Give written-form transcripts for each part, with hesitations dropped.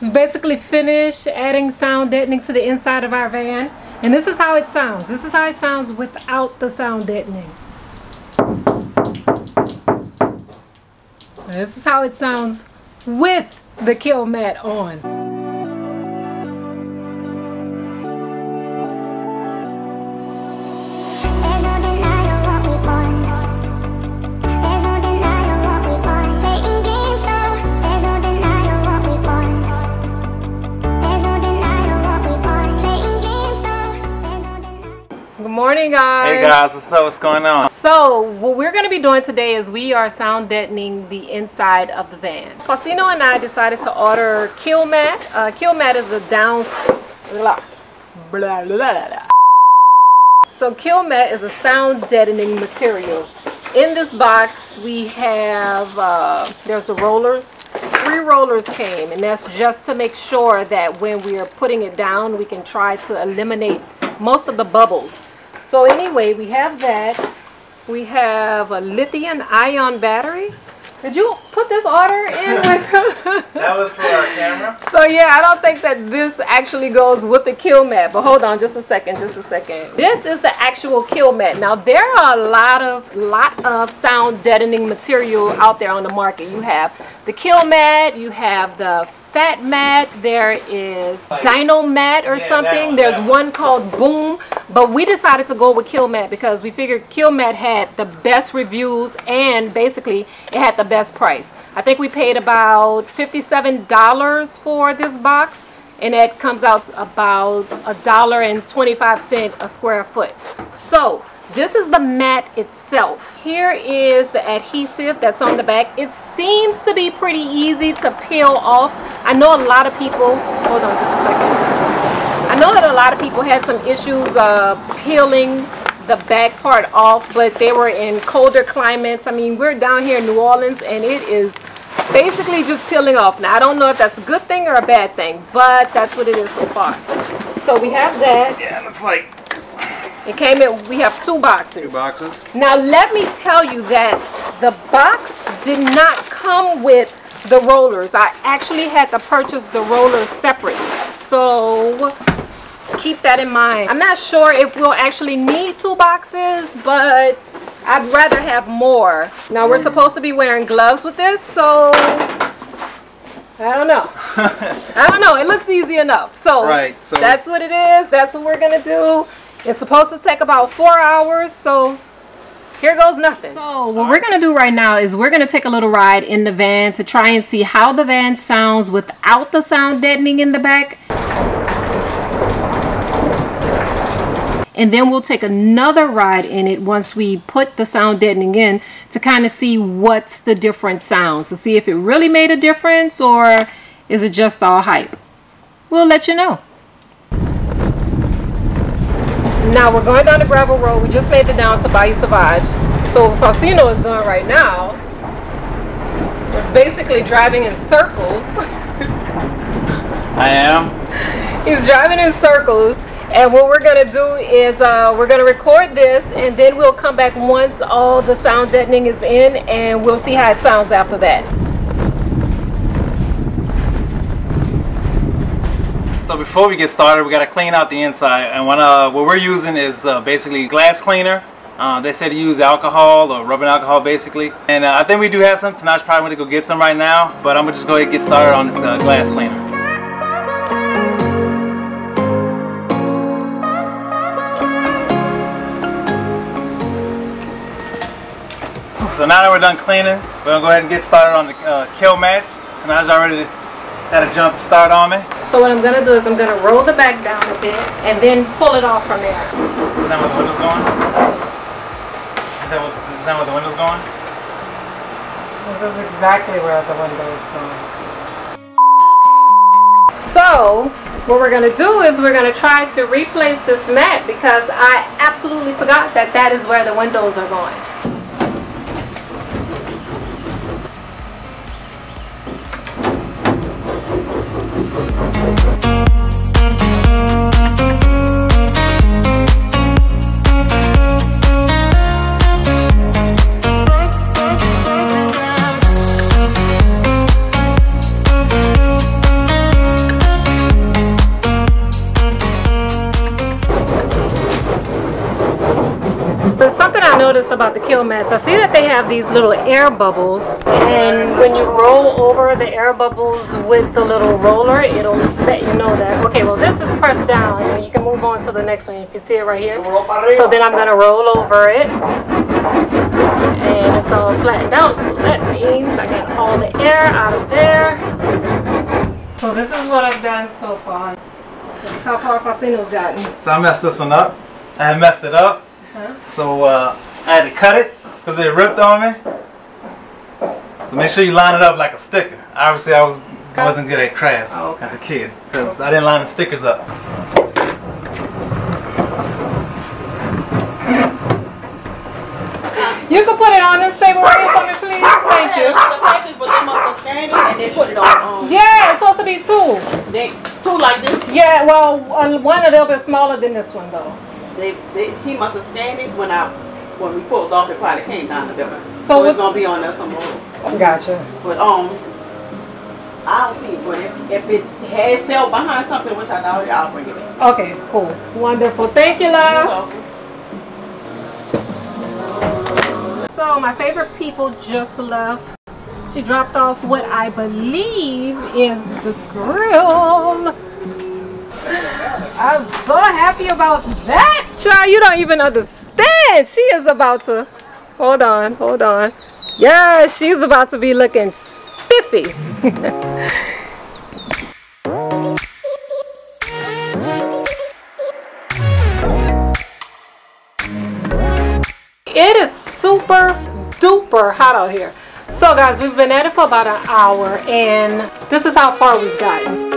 We basically finished adding sound deadening to the inside of our van. And this is how it sounds. This is how it sounds without the sound deadening. And this is how it sounds with the Killmat on. Good morning, guys. Hey guys, what's up? What's going on? So what we're going to be doing today is we are sound deadening the inside of the van. Faustino and I decided to order Killmat. Killmat is the So Killmat is a sound deadening material. In this box we have there's the rollers. 3 rollers came, and that's just to make sure that when we are putting it down we can try to eliminate most of the bubbles. So anyway, we have that. We have a lithium-ion battery. Did you put this order in with That was for our camera. So yeah, I don't think that this actually goes with the Killmat, but hold on just a second, This is the actual Killmat. Now there are a lot of sound deadening material out there on the market. You have the Killmat, you have the Fat Mat, there is Dino Mat or something. There's one called Boom, but we decided to go with Killmat because we figured Killmat had the best reviews and basically it had the best price. I think we paid about $57 for this box, and it comes out about $1.25 a square foot. So this is the mat itself. Here is the adhesive that's on the back. It seems to be pretty easy to peel off. I know a lot of people, hold on just a second. I know that a lot of people had some issues peeling the back part off, but they were in colder climates. I mean, we're down here in New Orleans and it is basically just peeling off. Now I don't know if that's a good thing or a bad thing, but that's what it is so far. So we have that. Yeah, it looks like it came in, we have 2 boxes. 2 boxes. Now let me tell you that the box did not come with the rollers. I actually had to purchase the rollers separately. So keep that in mind. I'm not sure if we'll actually need 2 boxes, but I'd rather have more. Now we're supposed to be wearing gloves with this, so I don't know. I don't know. It looks easy enough. So, right, so that's what it is. That's what we're going to do. It's supposed to take about 4 hours, so here goes nothing. So what we're going to do right now is we're going to take a little ride in the van to try and see how the van sounds without the sound deadening in the back. And then we'll take another ride in it once we put the sound deadening in to kind of see what's the different sounds, to see if it really made a difference or is it just all hype. We'll let you know. Now we're going down the gravel road. We just made it down to Bayou Sauvage. So what Faustino is doing right now is basically driving in circles. I am. He's driving in circles. And what we're going to do is we're going to record this, and then we'll come back once all the sound deadening is in, and we'll see how it sounds after that. So before we get started, we got to clean out the inside, and what we're using is basically glass cleaner. They said to use alcohol or rubbing alcohol basically, and I think we do have some. Tenaj probably want to go get some right now, but I'm going to just go ahead and get started on this glass cleaner. So now that we're done cleaning, we're going to go ahead and get started on the Killmats. Tenaj already had a jump start on me. So what I'm going to do is I'm going to roll the back down a bit and then pull it off from there. Is that where the window's going? Is that where the window's going? This is exactly where the window is going. So what we're going to do is we're going to try to replace this mat because I absolutely forgot that that is where the windows are going. noticed about the Killmats. I see that they have these little air bubbles, and when you roll over the air bubbles with the little roller, it'll let you know that, okay, well this is pressed down, and you can move on to the next one if you see it right here. So then I'm going to roll over it, and it's all flattened out, so that means I got all the air out of there. So this is what I've done so far. This is how far Faustino's gotten. So I messed this one up. I had messed it up. So I had to cut it because it ripped on me. So make sure you line it up like a sticker. Obviously I wasn't good at crafts as a kid because I didn't line the stickers up. You can put it on this table right here for me, please. Thank you. But they must have scanned it and they put it on. Yeah, it's supposed to be two. Two like this? Yeah, well, one a little bit smaller than this one though. He must have scanned it when we pulled off. It probably came down together. So it's gonna be on there some more. Gotcha. But I don't see it. But if it had fell behind something, which I doubt it, I'll bring it back. Okay, cool, wonderful. Thank you, love. So my favorite people just left. She dropped off what I believe is the grill. I'm so happy about that, child. You don't even understand. She is about to, hold on. Yeah, she's about to be looking spiffy. It is super duper hot out here. So guys, we've been at it for about an hour and this is how far we've gotten.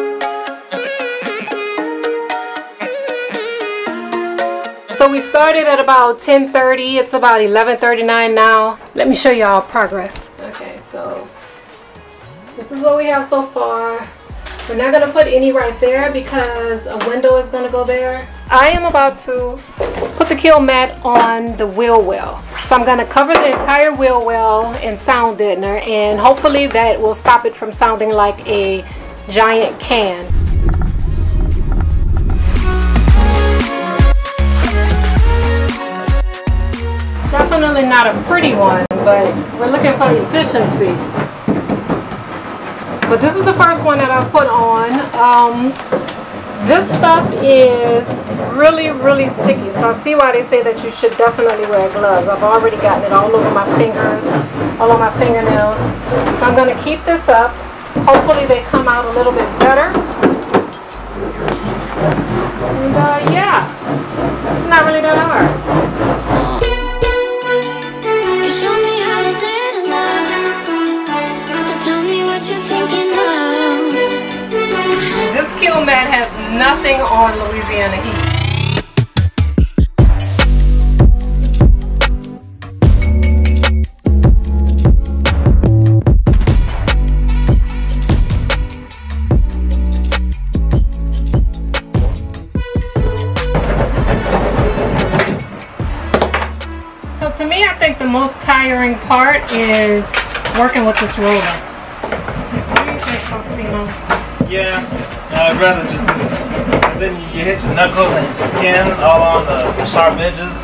So we started at about 10:30. It's about 11:39 now. Let me show you our progress. Okay, so this is what we have so far. We're not going to put any right there because a window is going to go there. I am about to put the Killmat on the wheel well. So I'm going to cover the entire wheel well in sound deadener, and hopefully that will stop it from sounding like a giant can. Definitely not a pretty one, but we're looking for efficiency. But this is the first one that I put on. This stuff is really, really sticky. So I see why they say that you should definitely wear gloves. I've already gotten it all over my fingers, all on my fingernails. So I'm going to keep this up. Hopefully they come out a little bit better. And yeah, it's not really that hard. Killmat has nothing on Louisiana heat. So to me, I think the most tiring part is working with this roller. What do you think, Faustino? Yeah. I'd rather just do this. And then you hit your knuckles and your skin all on the sharp edges.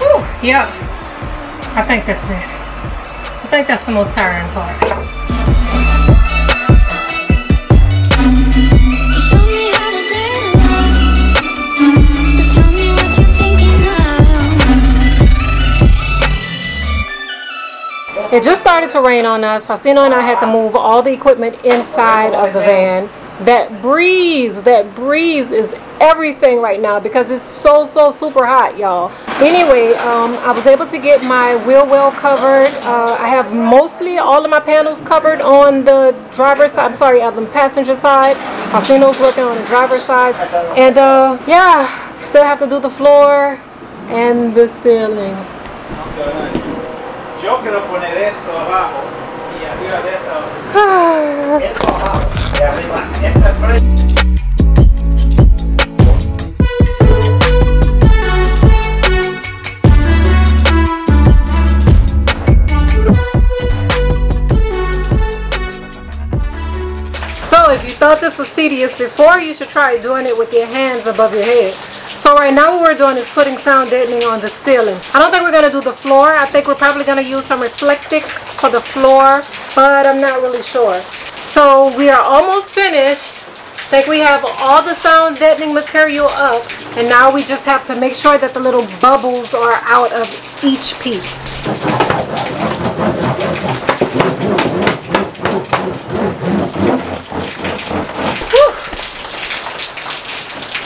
Whew, yep. I think that's it. I think that's the most tiring part. It just started to rain on us. Faustino and I had to move all the equipment inside of the van. That breeze is everything right now because it's so super hot, y'all. Anyway, I was able to get my wheel well covered. I have mostly all of my panels covered on the driver's side. I'm sorry, on the passenger side. Faustino's working on the driver's side. And yeah, still have to do the floor and the ceiling. Yo quiero poner esto abajo y arriba de esto. Esto abajo y arriba. Esto es frente. So if you thought this was tedious before, you should try doing it with your hands above your head. So right now what we're doing is putting sound deadening on the ceiling. I don't think we're gonna do the floor. I think we're probably gonna use some reflective for the floor, but I'm not really sure. So we are almost finished. I think we have all the sound deadening material up, and now we just have to make sure that the little bubbles are out of each piece. Whew.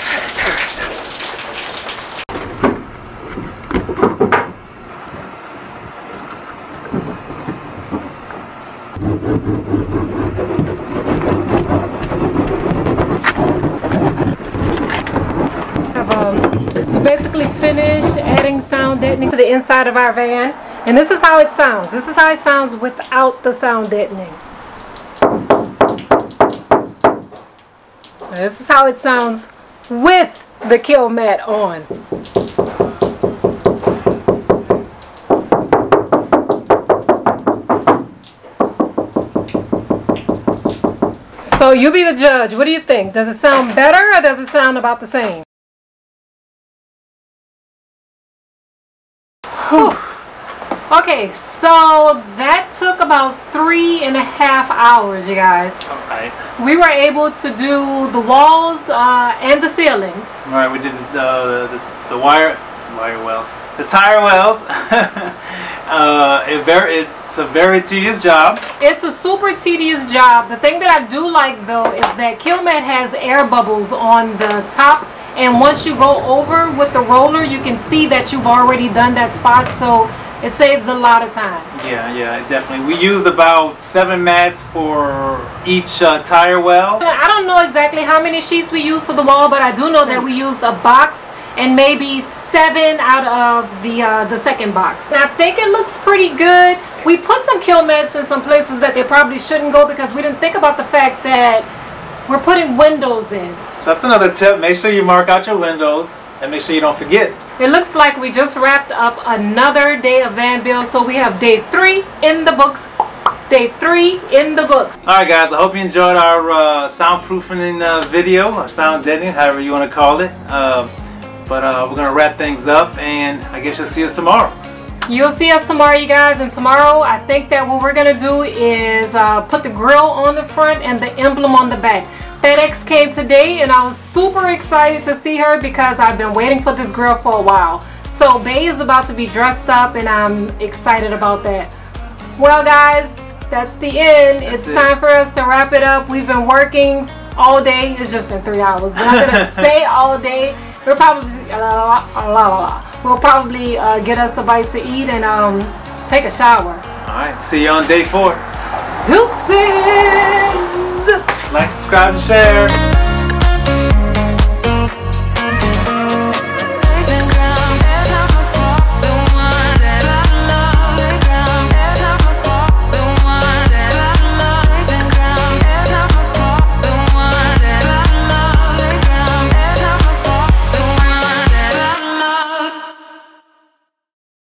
That's tiresome. We basically finished adding sound deadening to the inside of our van, and this is how it sounds. This is how it sounds without the sound deadening. This is how it sounds with the Killmat on. So you be the judge. What do you think? Does it sound better or does it sound about the same? Whew. Okay, so that took about 3.5 hours, you guys. Alright. We were able to do the walls and the ceilings. Alright, we did the wire wells. The tire wells. It's a very tedious job. It's a super tedious job. The thing that I do like though is that Killmat has air bubbles on the top, and once you go over with the roller you can see that you've already done that spot, so it saves a lot of time. Yeah, definitely. We used about 7 mats for each tire well. I don't know exactly how many sheets we used for the wall, but I do know that we used a box and maybe 7 out of the second box. And I think it looks pretty good. We put some Killmats in some places that they probably shouldn't go because we didn't think about the fact that we're putting windows in. So that's another tip. Make sure you mark out your windows and make sure you don't forget. It looks like we just wrapped up another day of van build, so we have day 3 in the books. Day 3 in the books. Alright guys, I hope you enjoyed our soundproofing video, or sound deadening, however you want to call it. But we're going to wrap things up, and I guess you'll see us tomorrow. You'll see us tomorrow, you guys, and tomorrow I think that what we're going to do is put the grill on the front and the emblem on the back. FedEx came today and I was super excited to see her because I've been waiting for this grill for a while. So Bay is about to be dressed up and I'm excited about that. Well guys, that's the end. It's time for us to wrap it up. We've been working all day. It's just been 3 hours, but I'm going to say all day. We'll probably get us a bite to eat and take a shower. Alright, see you on day 4. Deuces! Like, subscribe, and share.